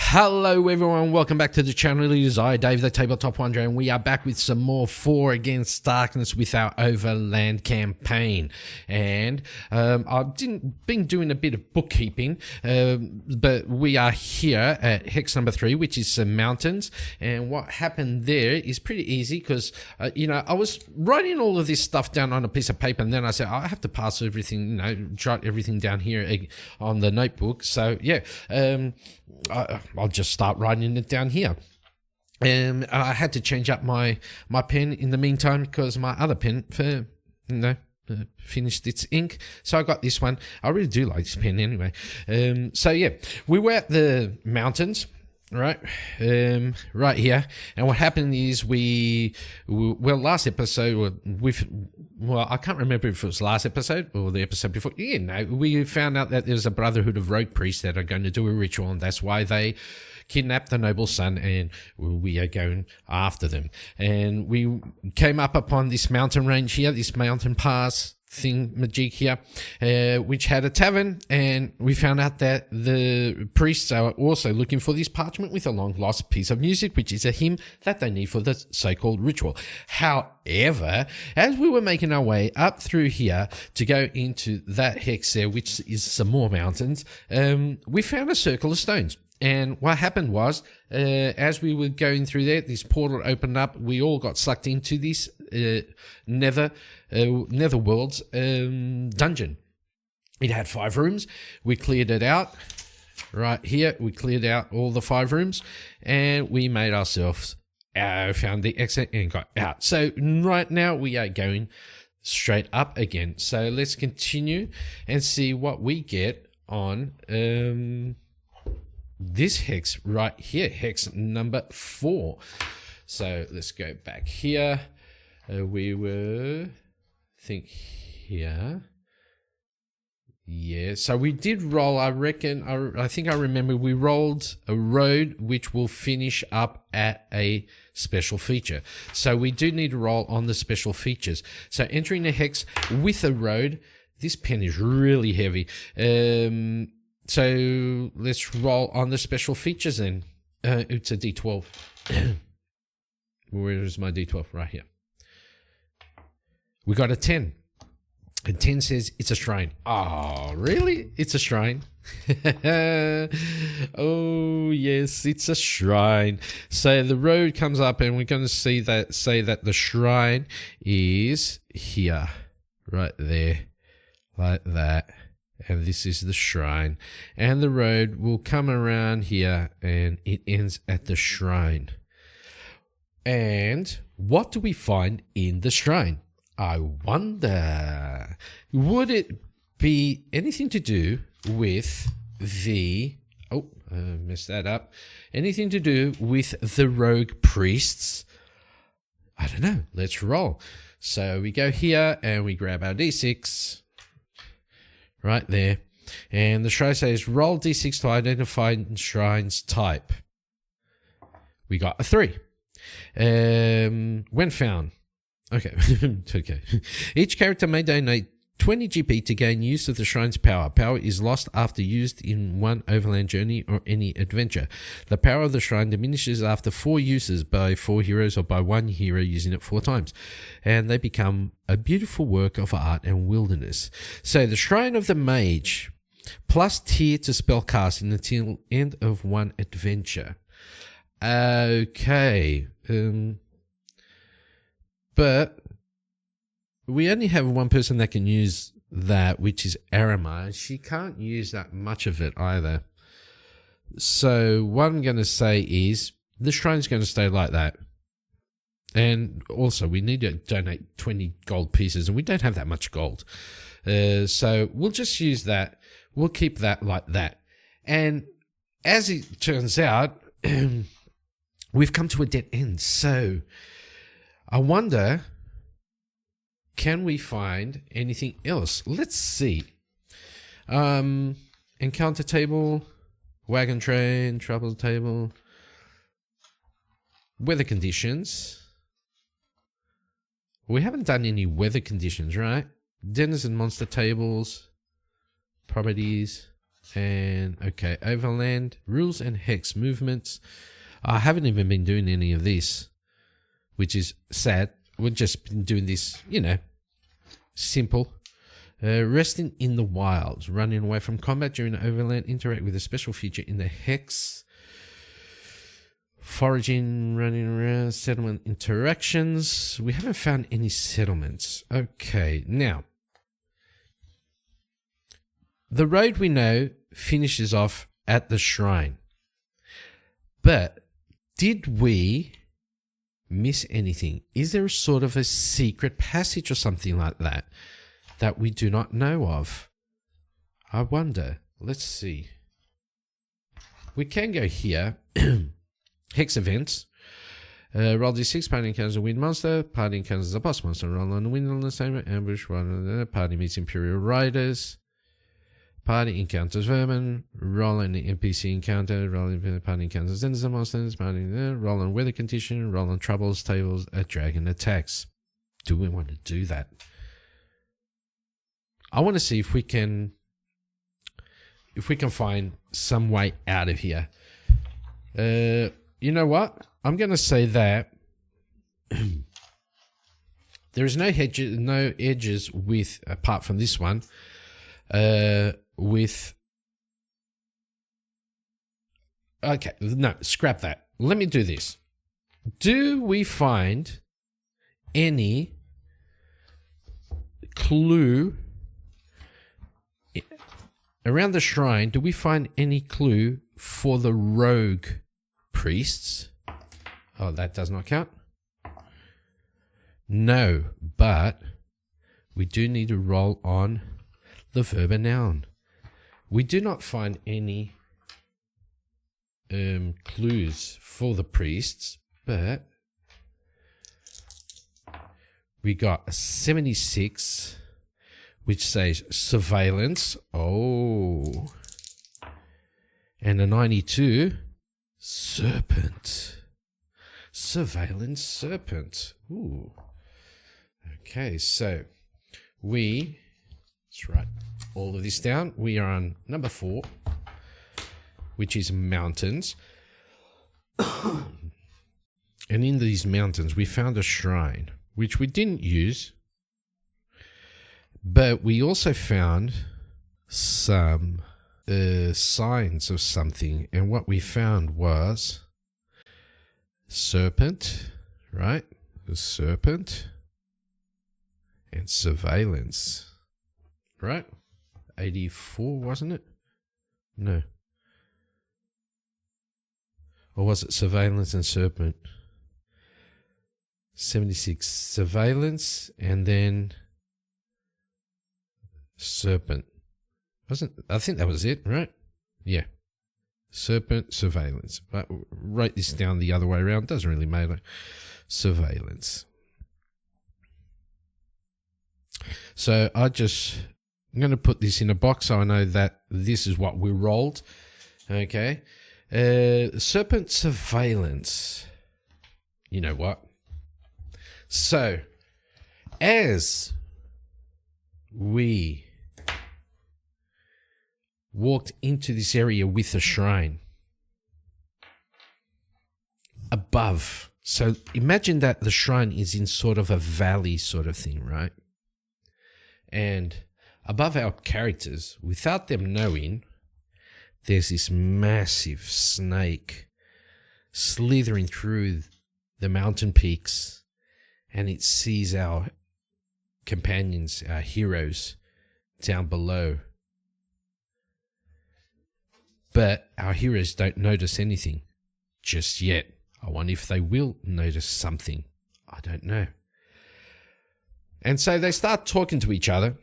Hello everyone, welcome back to the channel. It is I, Dave, the Tabletop Wanderer, and we are back with some more 4 Against Darkness with our Overland campaign. And I've been doing a bit of bookkeeping, but we are here at hex number 3, which is some mountains. And what happened there is pretty easy because, I was writing all of this stuff down on a piece of paper, and then I said, I have to pass everything, jot everything down here on the notebook. So, yeah, I'll just start writing it down here. And I had to change up my pen in the meantime because my other pen finished its ink. So I got this one. I really do like this pen anyway. So yeah, we were at the mountains, right? Right here. And what happened is last episode I can't remember if it was last episode or the episode before. We found out that there's a brotherhood of rogue priests that are going to do a ritual, and that's why they kidnapped the noble son, and we are going after them. And we came up upon this mountain range here, this mountain pass majig here, which had a tavern, and we found out that the priests are also looking for this parchment with a long lost piece of music, which is a hymn that they need for the so-called ritual. However, as we were making our way up through here to go into that hex there, which is some more mountains, we found a circle of stones. And what happened was, as we were going through there, this portal opened up. We all got sucked into this Netherworld's dungeon. It had 5 rooms. We cleared it out. Right here, we cleared out all the 5 rooms, and we made ourselves found the exit and got out. So right now we are going straight up again. So let's continue and see what we get on this hex right here, hex number 4. So let's go back here. We were, here. Yeah, so we did roll, I reckon, I think I remember we rolled a road which will finish up at a special feature. So we do need to roll on the special features. So entering the hex with a road, this pen is really heavy. So let's roll on the special features then. It's a D12. Where is my D12? Right here. We got a 10. And 10 says it's a shrine. Oh, really? It's a shrine? Oh, yes, it's a shrine. So the road comes up, and we're going to say that the shrine is here. Right there. Like that. And this is the shrine. And the road will come around here, and it ends at the shrine. And what do we find in the shrine? I wonder, would it be anything to do with messed that up. Anything to do with the rogue priests? I don't know. Let's roll. So we go here and we grab our D6. Right there. And the shrine says roll D6 to identify shrine's type. We got a 3. When found. Okay. Okay. Each character may donate 20 GP to gain use of the shrine's power. Power is lost after used in one overland journey or any adventure. The power of the shrine diminishes after 4 uses by 4 heroes or by 1 hero using it 4 times. And they become a beautiful work of art and wilderness. So the Shrine of the Mage, plus tier to spell casting until end of 1 adventure. Okay. But we only have 1 person that can use that, which is Arima. She can't use that much of it either. So what I'm going to say is the shrine's going to stay like that. And also we need to donate 20 gold pieces, and we don't have that much gold. So we'll just use that. We'll keep that like that. And as it turns out, we've come to a dead end. So I wonder, can we find anything else? Let's see. Encounter table, wagon train, travel table, weather conditions. We haven't done any weather conditions, right? Denizen monster tables, properties, and okay, overland, rules and hex movements. I haven't even been doing any of this, which is sad. We've just been doing this, simple. Resting in the wilds, running away from combat during overland, interact with a special feature in the hex. Foraging, running around, settlement interactions. We haven't found any settlements. Okay, now. The road we know finishes off at the shrine. But did we miss anything? Is there a sort of a secret passage or something like that we do not know of? I wonder. Let's see. We can go here. Hex events. Roll d6, party encounters a wind monster. Party encounters a boss monster. Roll on the wind on the same ambush. Party meets Imperial Riders. Party encounters vermin. Roll on the NPC encounter. Roll on party encounters denizen monsters. Party roll on weather condition. Roll on troubles tables. A dragon attacks. Do we want to do that? I want to see if we can find some way out of here. You know what? I'm going to say that there is no edges with, apart from this one, okay, no, scrap that. Let me do this. Do we find any clue around the shrine? Do we find any clue for the rogue priests? Oh, that does not count. No, but we do need to roll on the verb and noun. We do not find any clues for the priests, but we got a 76, which says surveillance. Oh. And a 92, serpent. Surveillance serpent. Ooh. Okay, so let's write all of this down. We are on number 4, which is mountains. And in these mountains, we found a shrine, which we didn't use. But we also found some signs of something. And what we found was serpent, right? The serpent and surveillance, right? 84, wasn't it? No. Or was it surveillance and serpent? 76, surveillance and then serpent. I think that was it, right? Yeah. Serpent, surveillance. But write this down the other way around. Doesn't really matter. Surveillance. So I'm going to put this in a box so I know that this is what we rolled. Okay. Serpent, surveillance. You know what? So, as we walked into this area with the shrine, above, so imagine that the shrine is in sort of a valley sort of thing, right? And above our characters, without them knowing, there's this massive snake slithering through the mountain peaks, and it sees our companions, our heroes, down below. But our heroes don't notice anything just yet. I wonder if they will notice something. I don't know. And so they start talking to each other.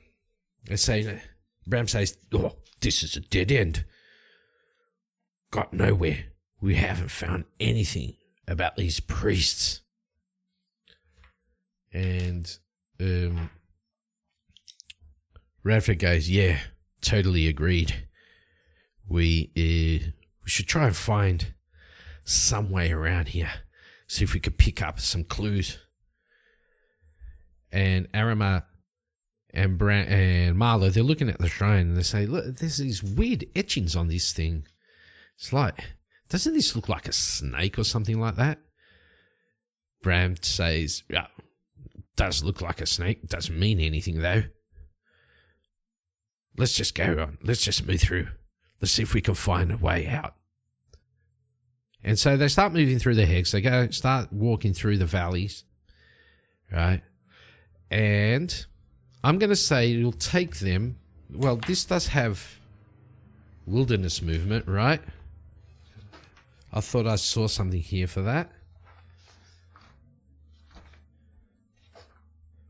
They say, Bram says, "Oh, this is a dead end. Got nowhere. We haven't found anything about these priests." And Radford goes, "Yeah, totally agreed. We should try and find some way around here. See if we could pick up some clues." and Arima and Marlo, they're looking at the shrine and they say, look, there's these weird etchings on this thing. It's like, doesn't this look like a snake or something like that? Bram says, yeah, does look like a snake. Doesn't mean anything though. Let's just go on. Let's just move through. Let's see if we can find a way out. And so they start moving through the hex. They start walking through the valleys, right? And I'm going to say it'll take them. Well, this does have wilderness movement, right? I thought I saw something here for that.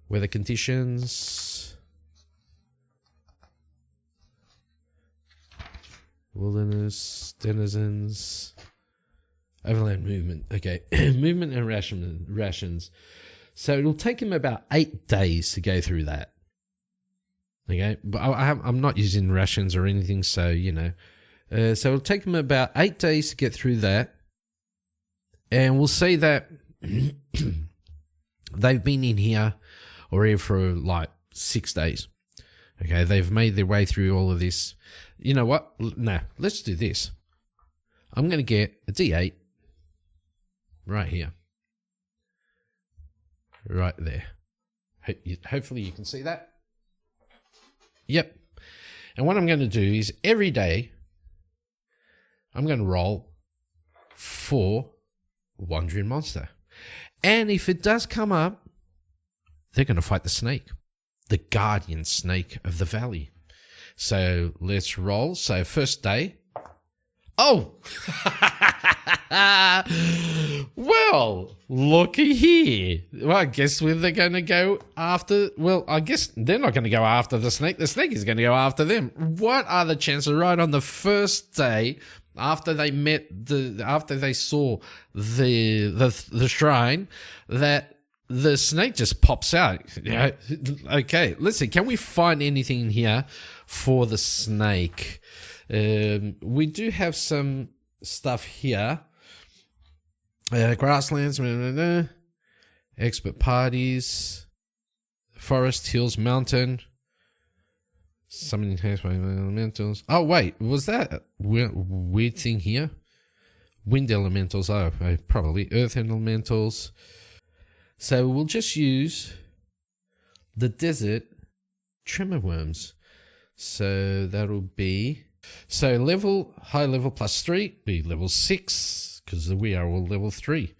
Weather conditions. Wilderness, denizens. Overland movement. Okay. Movement and rations. So it'll take him about 8 days to go through that. Okay. But I'm not using rations or anything, so, you know. So it'll take him about 8 days to get through that. And we'll say that they've been in here already for like 6 days. Okay. They've made their way through all of this. You know what? No, let's do this. I'm going to get a D8 right here. Right there. Hopefully you can see that. Yep. And what I'm going to do is every day I'm going to roll for Wandering Monster. And if it does come up, they're going to fight the snake. The guardian snake of the valley. So let's roll. So first day. Oh! Well, looky here. Well, I guess they're going to go after... Well, I guess they're not going to go after the snake. The snake is going to go after them. What are the chances right on the first day after they after they saw the shrine that the snake just pops out? Yeah. Okay, let's see. Can we find anything here for the snake? We do have some stuff here. Grasslands, expert parties, forest, hills, mountain, summoning elementals. Oh wait, was that a weird thing here? Wind elementals. Oh, probably earth elementals. So we'll just use the desert tremor worms. So that'll be... So high level +3, be level 6, because we are all level 3.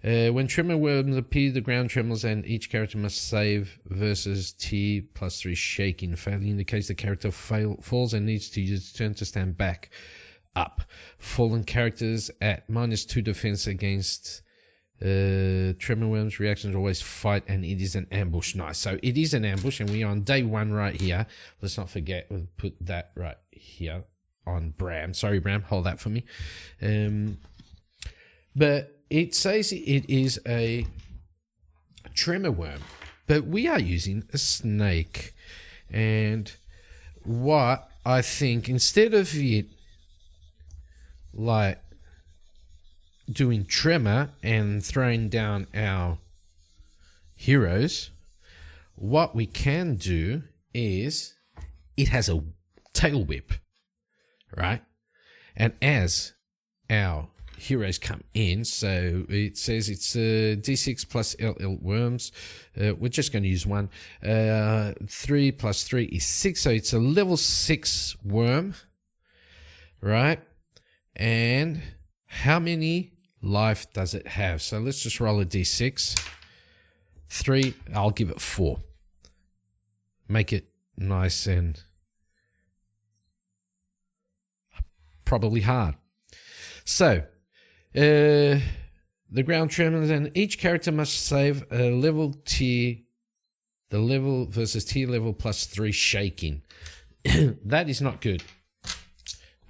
When tremor worms appear, the ground trembles and each character must save versus T +3 shaking. Failing indicates the character falls and needs to use turn to stand back up. Fallen characters at -2 defense against tremor worms reactions always fight, and it is an ambush. Nice. So it is an ambush and we are on day 1 right here. Let's not forget, we'll put that right here on Bram. Sorry, Bram, hold that for me. But it says it is a tremor worm, but we are using a snake. And what I think, instead of it like doing tremor and throwing down our heroes, what we can do is it has a tail whip, right? And as our heroes come in, so it says it's D6 plus LL worms. We're just going to use 1. 3 plus 3 is 6, so it's a level 6 worm, right? And how many life does it have? So let's just roll a D6. 3, I'll give it 4. Make it nice and probably hard. So, the ground tremors and each character must save a level tier, the level versus tier level +3 shaking. That is not good.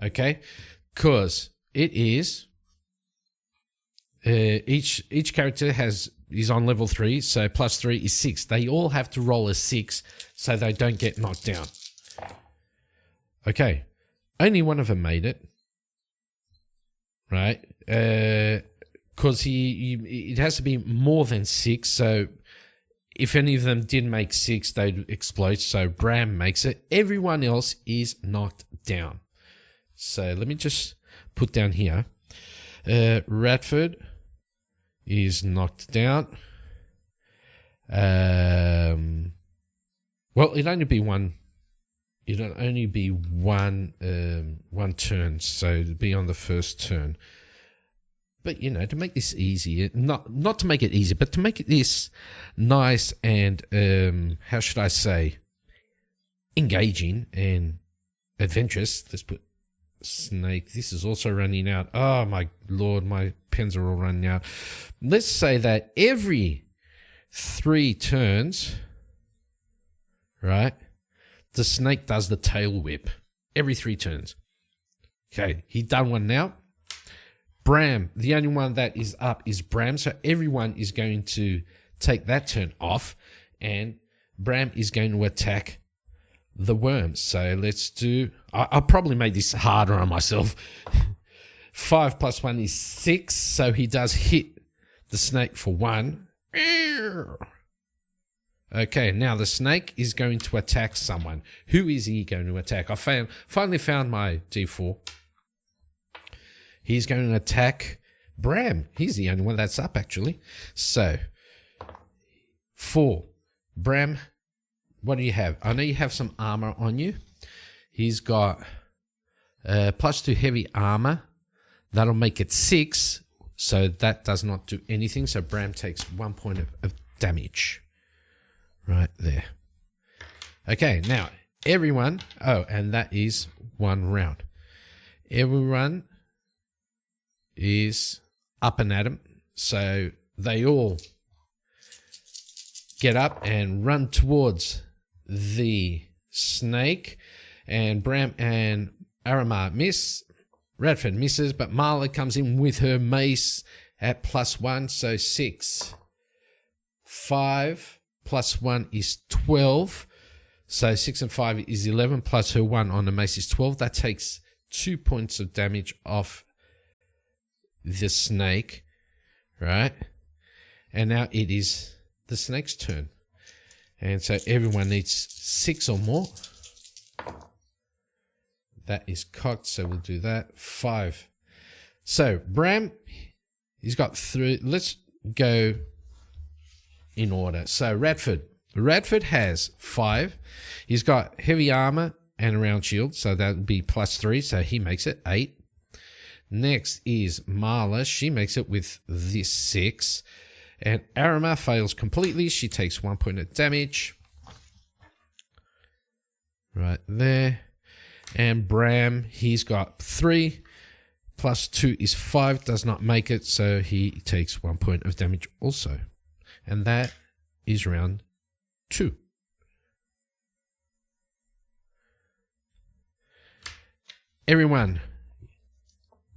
Okay? Because it is... each character is on level 3, so +3 is 6. They all have to roll a 6 so they don't get knocked down. Okay, only one of them made it, right? Because it has to be more than 6. So if any of them did make 6, they'd explode. So Bram makes it. Everyone else is knocked down. So let me just put down here. Radford is knocked down. Well, it'd only be one. It'll only be one turn, so it'd be on the first turn. But to make this easy, not to make it easy, but to make it this nice and how should I say, engaging and adventurous. Let's put snake. This is also running out. Oh my lord, my pens are all running out. Let's say that every 3 turns, right? The snake does the tail whip every 3 turns. Okay, he's done one now. Bram, the only one that is up is Bram, so everyone is going to take that turn off, and Bram is going to attack the worms. So let's do... I'll probably make this harder on myself. 5 plus 1 is 6, so he does hit the snake for 1. Okay, now the snake is going to attack someone. Who is he going to attack? I finally found my D4. He's going to attack Bram. He's the only one that's up, actually. So, 4. Bram, what do you have? I know you have some armor on you. He's got +2 heavy armor. That'll make it 6. So that does not do anything. So Bram takes 1 point of damage. Right there. Okay, now everyone... Oh, and that is 1 round. Everyone is up and at him. So they all get up and run towards the snake. And Bram and Aramar miss. Radford misses, but Marla comes in with her mace at +1, so 6. 5 plus 1 is 12. So 6 and 5 is 11, plus her 1 on the mace is 12. That takes 2 points of damage off the snake, right? And now it is the snake's turn. And so everyone needs 6 or more. That is cocked, so we'll do that. 5. So Bram, he's got 3. Let's go in order. So Radford has 5. He's got heavy armor and a round shield, so that would be +3, so he makes it 8. Next is Marla. She makes it with this 6. And Arama fails completely. She takes 1 point of damage. Right there. And Bram, he's got 3. Plus 2 is 5. Does not make it, so he takes 1 point of damage also. And that is round 2. Everyone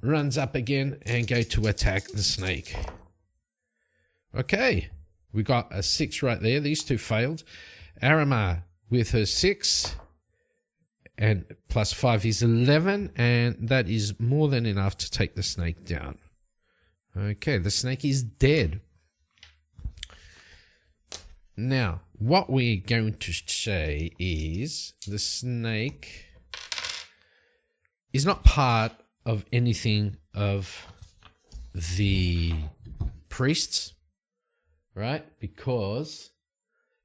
runs up again and go to attack the snake. Okay, we got a 6 right there. These 2 failed. Arama with her 6 and +5 is 11, and that is more than enough to take the snake down. Okay, the snake is dead. Now, what we're going to say is the snake is not part of anything of the priests, right? Because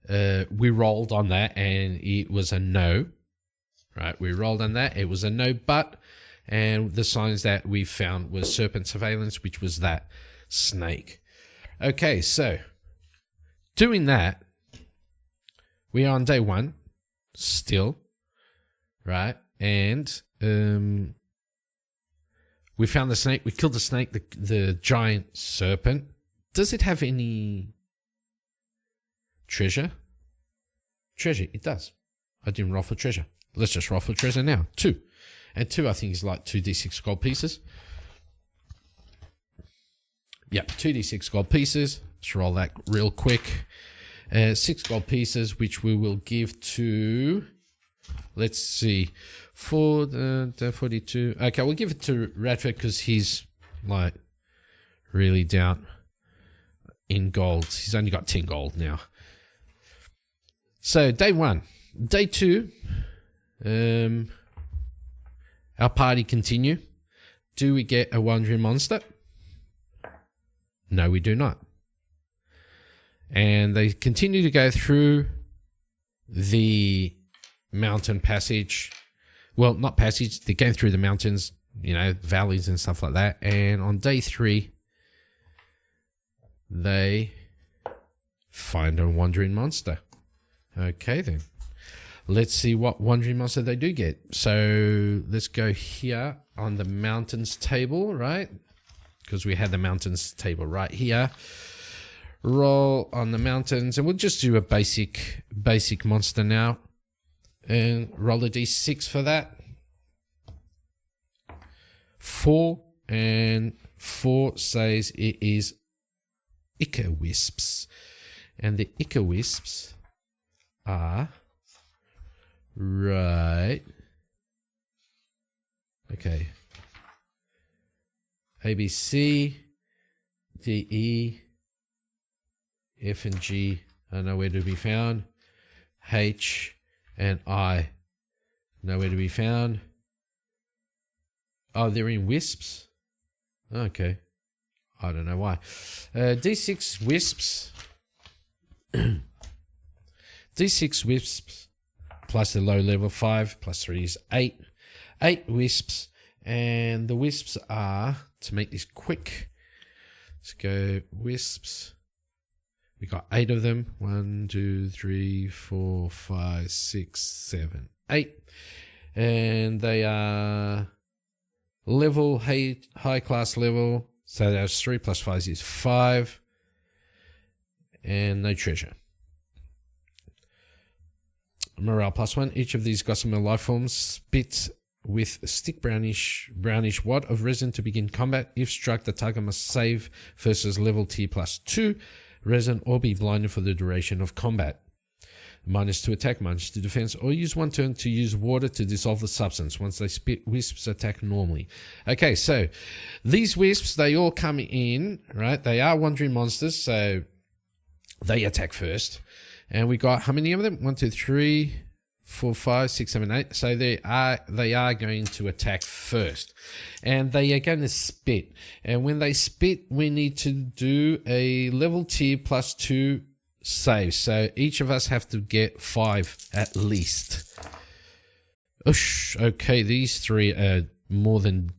we rolled on that and it was a no, right? We rolled on that, it was a no, but, and the signs that we found was serpent surveillance, which was that snake. Okay, so doing that, we are on day 1 still, right? And we found the snake. We killed the snake, the giant serpent. Does it have any treasure? Treasure, it does. I didn't roll for treasure. Let's just roll for treasure now. 2. And 2, I think, is like 2d6 gold pieces. Yep, 2d6 gold pieces. Let's roll that real quick. 6 gold pieces, which we will give to... Let's see. 42. Okay, we'll give it to Radford because he's like really down in gold. He's only got 10 gold now. So day 1. Day 2, our party continue. Do we get a wandering monster? No, we do not. And they continue to go through the mountain passage. Well, not passage, they're going through the mountains, valleys and stuff like that. And on day 3, they find a wandering monster. Okay, then. Let's see what wandering monster they do get. So let's go here on the mountains table, right? Because we had the mountains table right here. Roll on the mountains, and we'll just do a basic monster now. And roll a d6 for that. 4, and 4 says it is Ica Wisps. And the Ica Wisps are right. Okay. A, B, C, D, E, F, and G are nowhere to be found. H and I, nowhere to be found. Oh, they're in wisps? Okay. I don't know why. D6 wisps. D6 wisps plus the low level 5 plus 3 is 8. 8 wisps. And the wisps are, to make this quick, let's go wisps. We got 8 of them. 1, 2, 3, 4, 5, 6, 7, 8. And they are level, high class level. So that's 3 plus 5 is 5. And no treasure. Morale plus 1. Each of these gossamer life forms spit with a stick brownish wad of resin to begin combat. If struck, the target must save versus level T plus 2 resin or be blinded for the duration of combat. -2 attack, -2 defense, or use 1 turn to use water to dissolve the substance. Once they spit, wisps attack normally. Okay, so these wisps, they all come in, right? They are wandering monsters, so they attack first. And we got how many of them? 1, 2, 3, 4, 5, 6, 7, 8. So they are going to attack first. And they are going to spit. And when they spit, we need to do a level T plus 2 save. So each of us have to get 5 at least. Oosh, okay, these 3 are more than...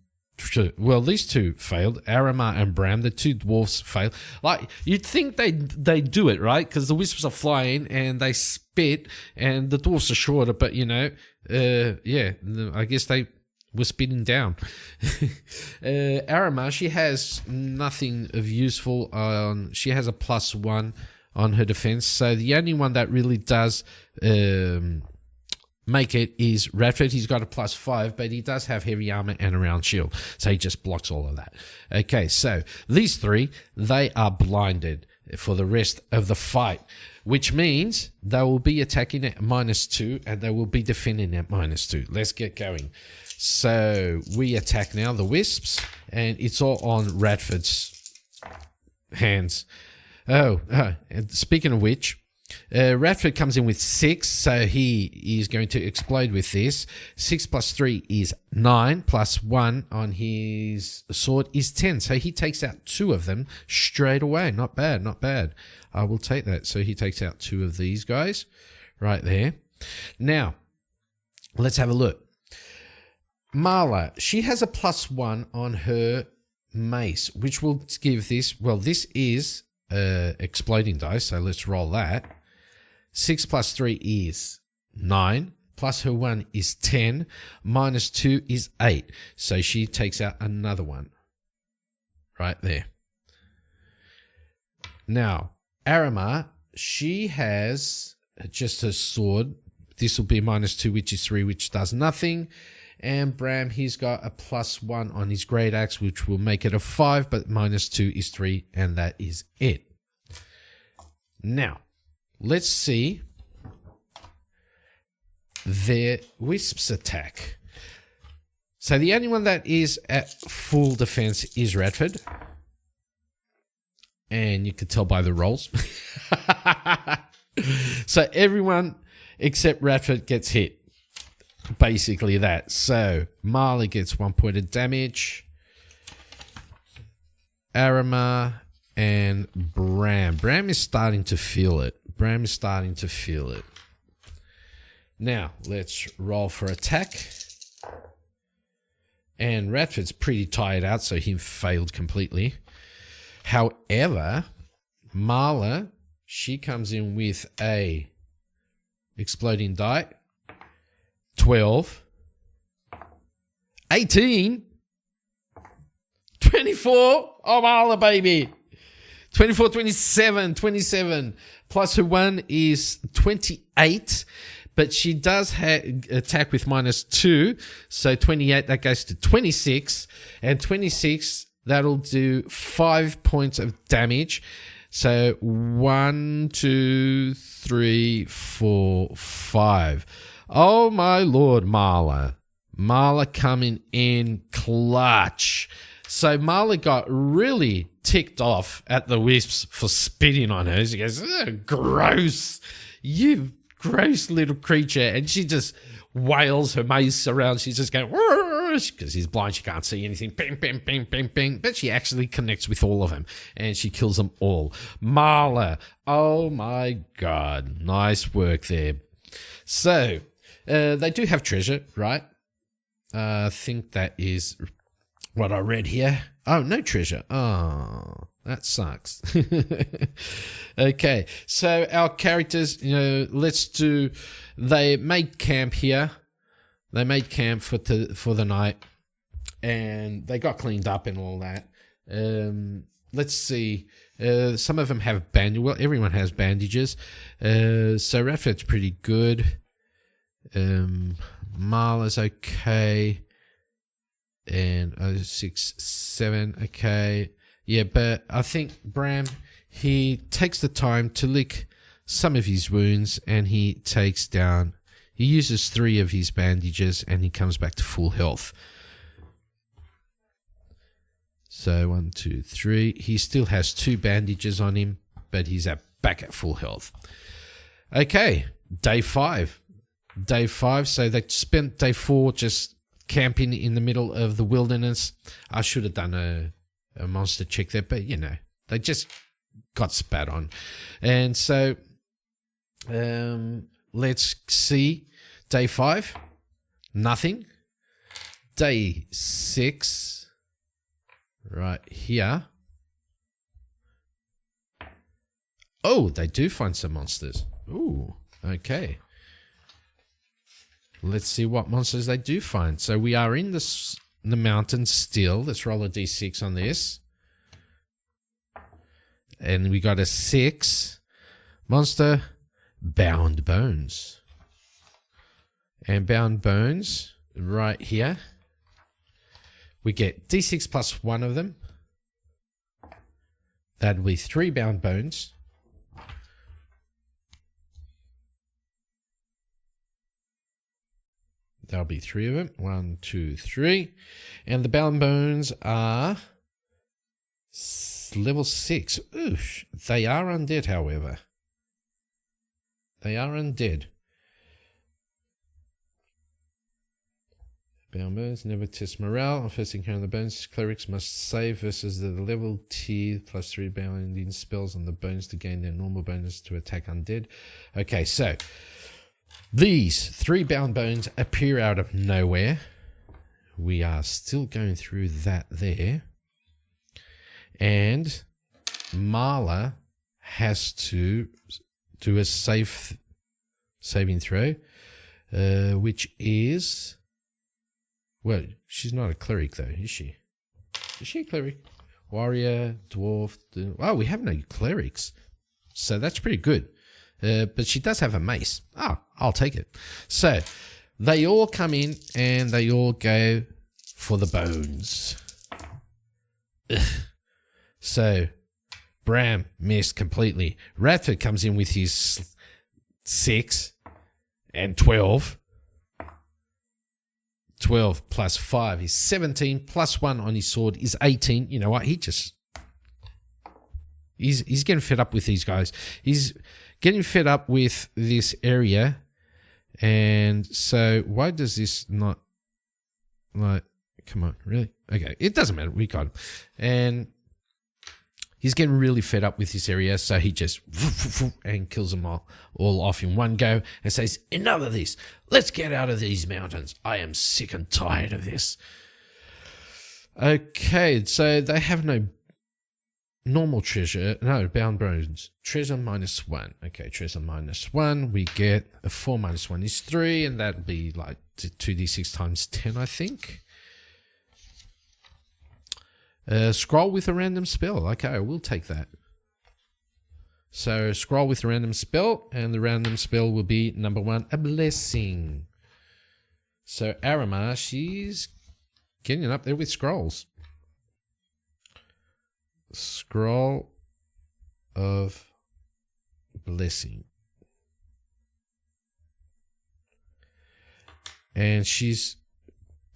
Well, these 2 failed. Arama and Bram, the 2 dwarfs, failed. Like, you'd think they do it, right? Because the wisps are flying and they spit, and the dwarfs are shorter. But yeah, I guess they were spitting down. Arama, she has nothing of useful on. She has a +1 on her defense. So the only one that really does make it is Radford. He's got a +5, but he does have heavy armor and a round shield, so he just blocks all of that. Okay, so these 3, they are blinded for the rest of the fight, which means they will be attacking at -2 and they will be defending at -2. Let's get going. So we attack now, the wisps, and it's all on Radford's hands. And speaking of which, Radford comes in with 6, so he is going to explode with this. 6 plus 3 is 9, plus 1 on his sword is 10. So he takes out 2 of them straight away. Not bad, not bad. I will take that. So he takes out 2 of these guys right there. Now, let's have a look. Marla, she has a +1 on her mace, which will give this, well, this is exploding dice, so let's roll that. 6 plus 3 is 9, plus her 1 is 10, -2 is 8. So she takes out another one right there. Now, Arama, she has just her sword. This will be -2, which is 3, which does nothing. And Bram, he's got a +1 on his great axe, which will make it a 5, but -2 is 3, and that is it. Now, let's see their wisps attack. So the only one that is at full defense is Radford. And you can tell by the rolls. So everyone except Radford gets hit. Basically that. So Marla gets 1 point of damage. Arima and Bram. Bram is starting to feel it. Now, let's roll for attack. And Radford's pretty tired out, so he failed completely. However, Marla, she comes in with a exploding die. 12. 18. 24. Oh, Marla, baby. 24, 27. Plus her 1 is 28. But she does attack with -2. So 28, that goes to 26. And 26, that'll do 5 points of damage. So 1, 2, 3, 4, 5. Oh, my Lord, Marla. Marla coming in clutch. So Marla got really ticked off at the Wisps for spitting on her. She goes, gross. You gross little creature. And she just wails her mace around. She's just going, because she's blind, she can't see anything. Bing, bing, bing, bing, bing. But she actually connects with all of them, and she kills them all. Marla, oh my God, nice work there. So they do have treasure, right? I think that is what I read here. Oh, no treasure. Oh, that sucks. Okay, so our characters, they made camp here. They made camp for the night, and they got cleaned up and all that. Let's see. Some of them have bandages. Well, everyone has bandages. So Radford's pretty good. Marla's okay. And 6, 7, okay. Yeah, but I think Bram, he takes the time to lick some of his wounds, and he uses 3 of his bandages, and he comes back to full health. So 1, 2, 3. He still has 2 bandages on him, but he's back at full health. Okay, day 5. Day 5, so they spent day 4 just camping in the middle of the wilderness. I should have done a monster check there, but they just got spat on. And so let's see. Day 5, nothing. Day 6, right here. Oh, they do find some monsters. Ooh, okay. Let's see what monsters they do find. So we are in the mountains still. Let's roll a d6 on this. And we got a 6. Monster, Bound Bones. And Bound Bones, right here. We get d6 plus 1 of them. That'll be 3 Bound Bones. There'll be 3 of them. 1, 2, 3. And the Bound Bones are level 6. Oosh. They are undead, however. They are undead. Bound Bones never test morale. On first encounter the bones, clerics must save versus the level tier plus 3 bounding spells on the bones to gain their normal bonus to attack undead. Okay, so these 3 Bound Bones appear out of nowhere. We are still going through that there. And Marla has to do a saving throw, which is... Well, she's not a cleric, though, is she? Is she a cleric? Warrior, dwarf... Oh, we have no clerics. So that's pretty good. But she does have a mace. Oh, I'll take it. So they all come in and they all go for the bones. Ugh. So Bram missed completely. Radford comes in with his 6 and 12. 12 plus 5 is 17. Plus 1 on his sword is 18. You know what? He's getting fed up with these guys. He's getting fed up with this area. And so why does this not, like, come on, really? Okay, it doesn't matter. We got him. And he's getting really fed up with this area, so he just and kills them all off in one go and says, enough of this. Let's get out of these mountains. I am sick and tired of this. Okay, so they have no normal treasure. No, bound bones. Treasure -1. Okay, treasure -1. We get a 4 - 1 is 3, and that'd be like 2d6 times 10, I think. Scroll with a random spell. Okay, we'll take that. So scroll with a random spell, and the random spell will be number 1, a blessing. So Arima, she's getting up there with scrolls. Scroll of blessing. And she's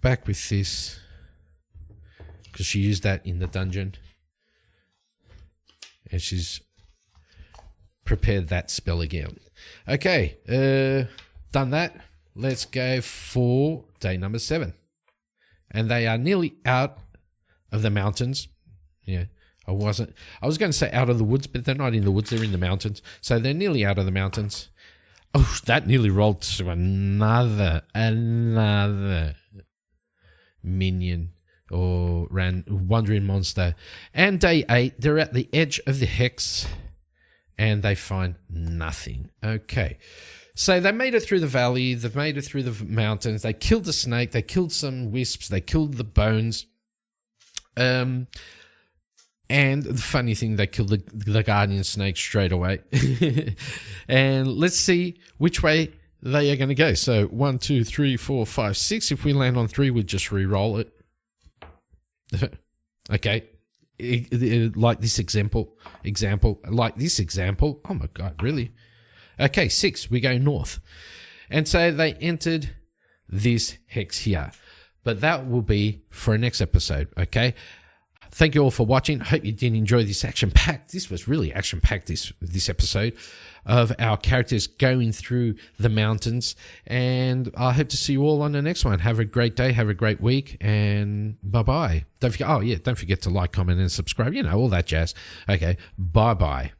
back with this because she used that in the dungeon. And she's prepared that spell again. Okay, done that. Let's go for day number 7. And they are nearly out of the mountains. Yeah. I was going to say out of the woods, but they're not in the woods. They're in the mountains. So they're nearly out of the mountains. Oh, that nearly rolled to another minion or wandering monster. And day 8, they're at the edge of the hex and they find nothing. Okay. So they made it through the valley. They've made it through the mountains. They killed the snake. They killed some wisps. They killed the bones. And the funny thing, they killed the guardian snake straight away. And let's see which way they are going to go. So 1, 2, 3, 4, 5, 6. If we land on 3, we'll just re-roll it. Okay. Like this example. Like this example. Oh my God, really? Okay, 6. We go north. And so they entered this hex here. But that will be for a next episode, okay? Thank you all for watching. Hope you did enjoy this action-packed. This was really action-packed, this episode of our characters going through the mountains. And I hope to see you all on the next one. Have a great day. Have a great week. And bye-bye. Don't forget to like, comment, and subscribe. You know, all that jazz. Okay, bye-bye.